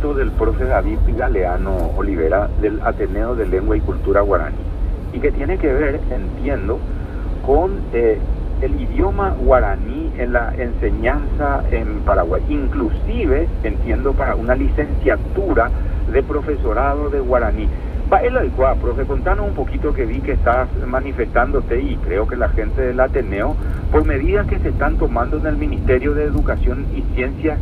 escrito del profe David Galeano Olivera del Ateneo de Lengua y Cultura Guaraní, y que tiene que ver, entiendo, con el idioma guaraní en la enseñanza en Paraguay. Inclusive, entiendo, para una licenciatura de profesorado de guaraní. Profe, contanos un poquito, que vi que estás manifestándote, y creo que la gente del Ateneo, por medidas que se están tomando en el Ministerio de Educación y Ciencias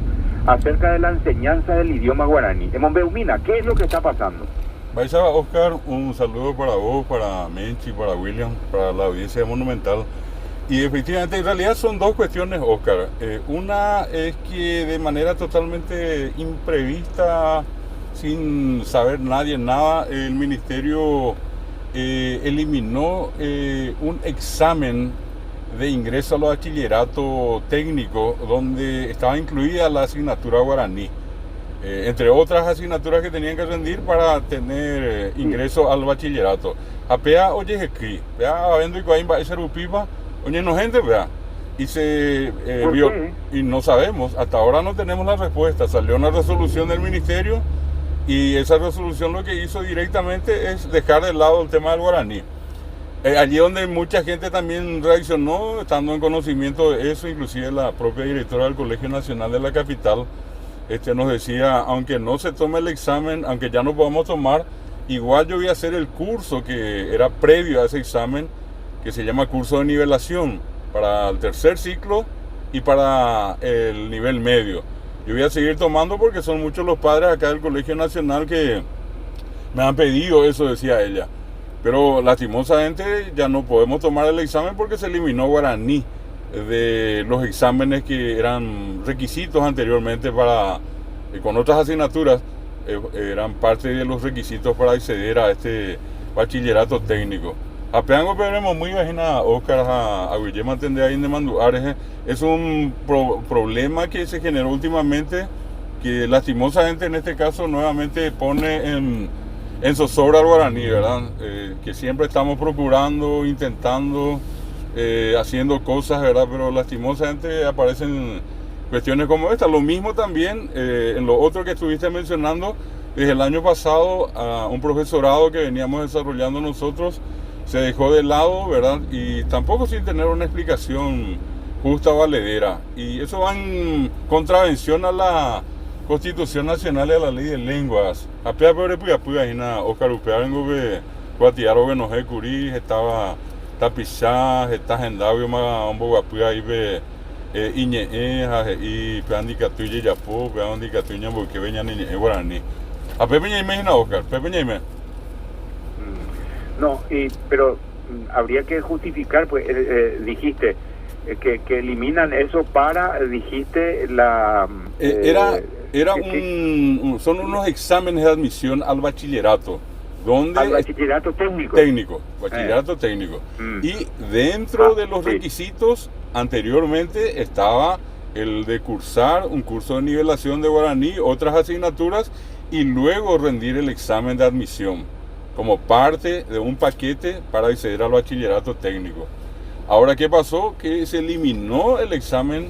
acerca de la enseñanza del idioma guaraní. En Monbeumina, ¿qué es lo que está pasando? Baiza, Oscar, un saludo para vos, para Menchi, para William, para la audiencia de Monumental. Y efectivamente, en realidad son dos cuestiones, Oscar. Una es que de manera totalmente imprevista, sin saber nadie nada, el Ministerio eliminó un examen de ingreso al bachillerato técnico donde estaba incluida la asignatura guaraní, entre otras asignaturas que tenían que rendir para tener ingreso al bachillerato. Apea oye aquí, vea viendo y cuándo va a ser upipa, oye no gente, vea. Y se vio, y no sabemos, hasta ahora no tenemos la respuesta. Salió una resolución del ministerio, y esa resolución lo que hizo directamente es dejar de lado el tema del guaraní. Allí donde mucha gente también reaccionó, estando en conocimiento de eso, inclusive la propia directora del Colegio Nacional de la Capital, nos decía, aunque no se tome el examen, aunque ya no podamos tomar, igual yo voy a hacer el curso que era previo a ese examen, que se llama curso de nivelación, para el tercer ciclo y para el nivel medio. Yo voy a seguir tomando porque son muchos los padres acá del Colegio Nacional que me han pedido eso, decía ella. Pero lastimosamente ya no podemos tomar el examen porque se eliminó guaraní de los exámenes que eran requisitos anteriormente para, con otras asignaturas, eran parte de los requisitos para acceder a este bachillerato técnico. Apenas veremos muy bajina, Oscar, a Guillermo atender ahí en Manduares. Es un problema que se generó últimamente, que lastimosamente en este caso nuevamente pone en zozobra al guaraní, ¿verdad? Que siempre estamos procurando, intentando, haciendo cosas, ¿verdad? Pero lastimosamente aparecen cuestiones como esta. Lo mismo también en lo otro que estuviste mencionando, desde el año pasado, a un profesorado que veníamos desarrollando nosotros, se dejó de lado, ¿verdad? Y tampoco sin tener una explicación justa o valedera. Y eso va en contravención a la Constitución Nacional y a la Ley de Lenguas. Apea peor puya hina Oscar Upea vengo que cuatiaro que no sé curí, estaba tapizá, está agendado ma un poco puya ahí ve iñe y peandi catuye yapo, peandi catuña porque veña ni guaraní. A Pepe ña imagina Oscar, Pepe ña imagina. No, pero habría que justificar, pues dijiste que eliminan eso para, dijiste, la... son unos exámenes de admisión al bachillerato. Donde al bachillerato técnico. Bachillerato técnico. Y dentro de los requisitos, anteriormente estaba el de cursar un curso de nivelación de guaraní, otras asignaturas, y luego rendir el examen de admisión, como parte de un paquete para acceder al bachillerato técnico. Ahora, ¿qué pasó? Que se eliminó el examen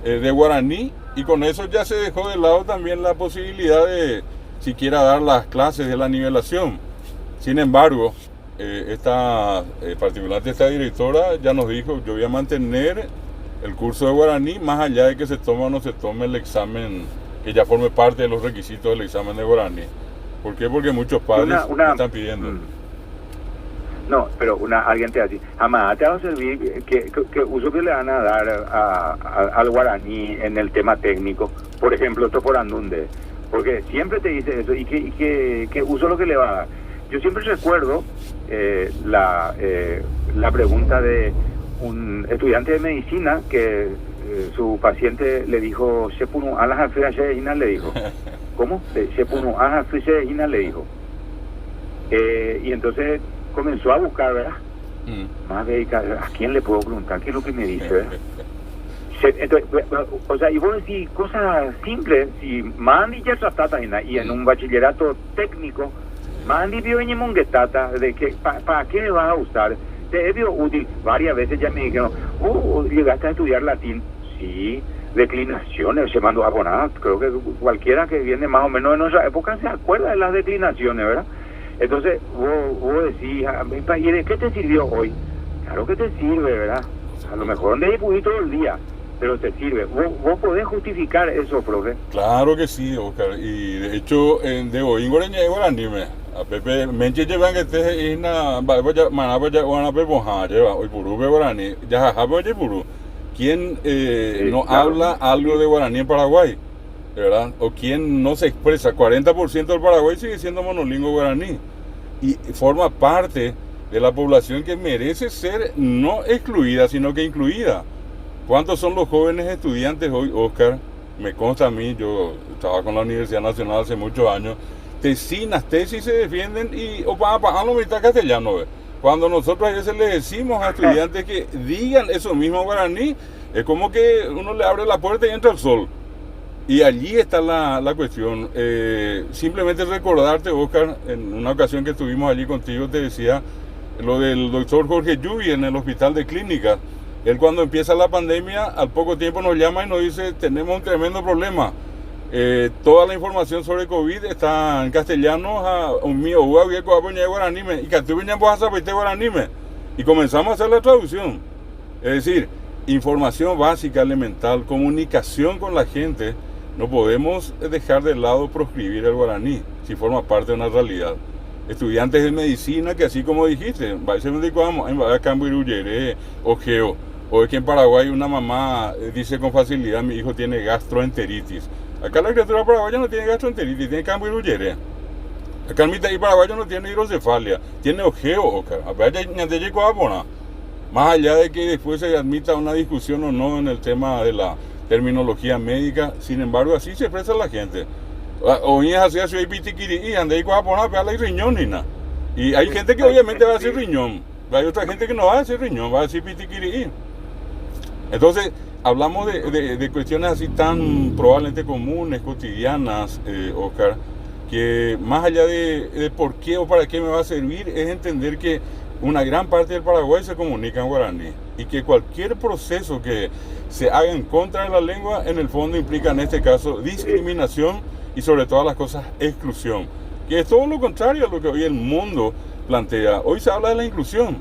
de guaraní, y con eso ya se dejó de lado también la posibilidad de siquiera dar las clases de la nivelación. Sin embargo, particularmente esta directora ya nos dijo, yo voy a mantener el curso de guaraní más allá de que se tome o no se tome el examen, que ya forme parte de los requisitos del examen de guaraní. ¿Por qué? Porque muchos padres están pidiendo. No, pero alguien te dice, jamás te va a servir que uso que le van a dar al guaraní en el tema técnico, por ejemplo, esto por andunde, porque siempre te dice eso, y que uso lo que le va a dar. Yo siempre recuerdo la pregunta de un estudiante de medicina que su paciente le dijo, le dijo, ¿cómo? Le dijo. Y entonces comenzó a buscar, ¿verdad? Más dedicada, ¿a quién le puedo preguntar? ¿Qué es lo que me dice, verdad? Entonces, o sea, y vos decís cosas simples, si mandi ya tratata y en un bachillerato técnico, mandi vio en monguetata, de que ¿para qué vas a usar? Te es útil. Varias veces ya me dijeron, llegaste a estudiar latín. Sí, declinaciones, se mandó a poner, creo que cualquiera que viene más o menos de nuestra época se acuerda de las declinaciones, ¿verdad? Entonces, vos decís, ¿y de qué te sirvió hoy? Claro que te sirve, ¿verdad? A lo mejor no pudiste todo el día, pero te sirve. ¿Vos podés justificar eso, profe? Claro que sí, Oscar. Y de hecho, de hoy en Guaraní, a Pepe, Menche llevan que te ina, manaba una pepoja, lleva, hoy puru, Guaraní, ya jajaja, puru. ¿Quién no claro, habla algo de guaraní en Paraguay? ¿Verdad? O quien no se expresa. 40% del Paraguay sigue siendo monolingüe guaraní. Y forma parte de la población que merece ser no excluida, sino que incluida. ¿Cuántos son los jóvenes estudiantes hoy, Oscar? Me consta a mí, yo estaba con la Universidad Nacional hace muchos años. Tesis se defienden y o para la mitad castellano. Cuando nosotros a veces le decimos a estudiantes que digan eso mismo guaraní, es como que uno le abre la puerta y entra el sol. Y allí está la cuestión. Simplemente recordarte, Oscar, en una ocasión que estuvimos allí contigo, te decía lo del doctor Jorge Yubi en el hospital de clínicas. Él cuando empieza la pandemia, al poco tiempo nos llama y nos dice, tenemos un tremendo problema. Toda la información sobre COVID está en castellano, y comenzamos a hacer la traducción. Es decir, información básica, elemental, comunicación con la gente. No podemos dejar de lado proscribir el guaraní, si forma parte de una realidad. Estudiantes de medicina que así como dijiste, o es que en Paraguay una mamá dice con facilidad, mi hijo tiene gastroenteritis. Acá la criatura paraguaya no tiene gastroenteritis, tiene cambiuruyere. Acá en mi país paraguayo no tiene hidrocefalia, tiene ojeo, Oscar. Más allá de que después se admita una discusión o no en el tema de la terminología médica, sin embargo así se expresa la gente. Y hay gente que obviamente va a decir riñón, hay otra gente que no va a decir riñón, va a decir pitiquirií. Entonces hablamos de cuestiones así tan probablemente comunes, cotidianas, Oscar, que más allá de por qué o para qué me va a servir, es entender que una gran parte del Paraguay se comunica en guaraní y que cualquier proceso que se haga en contra de la lengua, en el fondo implica en este caso discriminación y sobre todas las cosas exclusión, que es todo lo contrario a lo que hoy el mundo plantea. Hoy se habla de la inclusión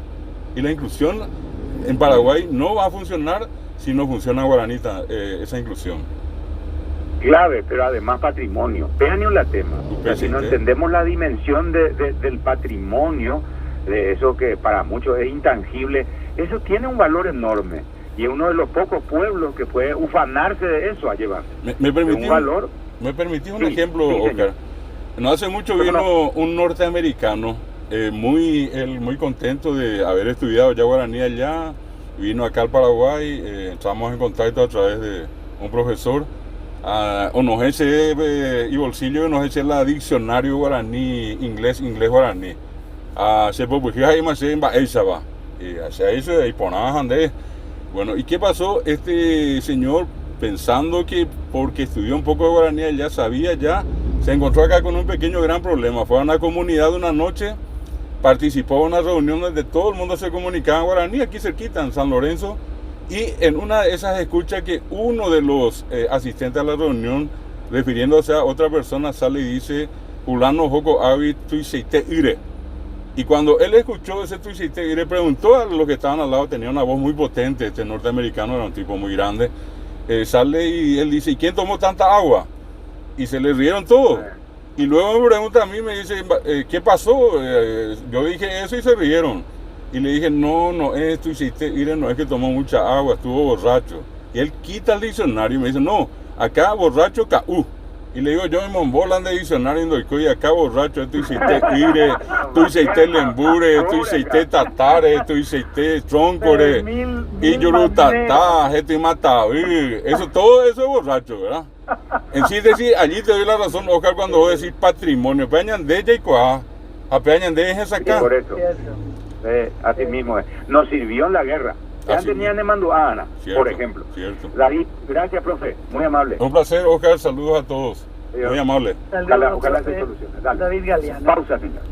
y la inclusión en Paraguay no va a funcionar si no funciona guaranita, esa inclusión. Clave, pero además patrimonio. Vean la tema. O sea, si no entendemos la dimensión del patrimonio, de eso que para muchos es intangible, eso tiene un valor enorme. Y es uno de los pocos pueblos que puede ufanarse de eso a llevar. ¿Me permitís un ejemplo, Oscar? No hace mucho vino un norteamericano muy contento de haber estudiado ya guaraní allá. Vino acá al Paraguay, entramos en contacto a través de un profesor. O nos eche y bolsillo nos eche la diccionario guaraní, inglés guaraní. Se publicó ahí más en Baezaba. Y hacia eso ahí ponaban de. Bueno, ¿y qué pasó? Este señor, pensando que porque estudió un poco de guaraní ya sabía ya, se encontró acá con un pequeño gran problema. Fue a una comunidad una noche, participó en una reunión donde todo el mundo se comunicaba en guaraní, aquí cerquita, en San Lorenzo, y en una de esas escucha que uno de los asistentes a la reunión, refiriéndose a otra persona, sale y dice, Ulano Joko Avi Tuiseite Ire. Y cuando él escuchó ese Tuiseite Ire, preguntó a los que estaban al lado, tenía una voz muy potente, este norteamericano era un tipo muy grande, sale y él dice, ¿y quién tomó tanta agua? Y se le rieron todos. Y luego me pregunta a mí, me dice, ¿qué pasó? Yo dije eso y se rieron. Y le dije, no, esto hiciste, mire, no es que tomó mucha agua, estuvo borracho. Y él quita el diccionario y me dice, no, acá borracho, caú. Y le digo, yo en Mombolan de diccionario y acá borracho, esto hiciste ire, tú hiciste lembure, tú hiciste tatare, tú hiciste tróncore, y yurutatá, esto y mataví. Todo eso es borracho, ¿verdad? En síntesis, allí te doy la razón, Oscar, cuando vos decís patrimonio. Peñandé y Cuá, a Peñandé es acá. Sí, por eso. Así mismo es. Nos sirvió en la guerra. Ya tenían de Manduana, por ejemplo. Cierto. David, gracias, profe. Muy amable. Un placer, Oscar. Saludos a todos. Muy amable. Ojalá se solucione. David Galeano. Pausa, señor.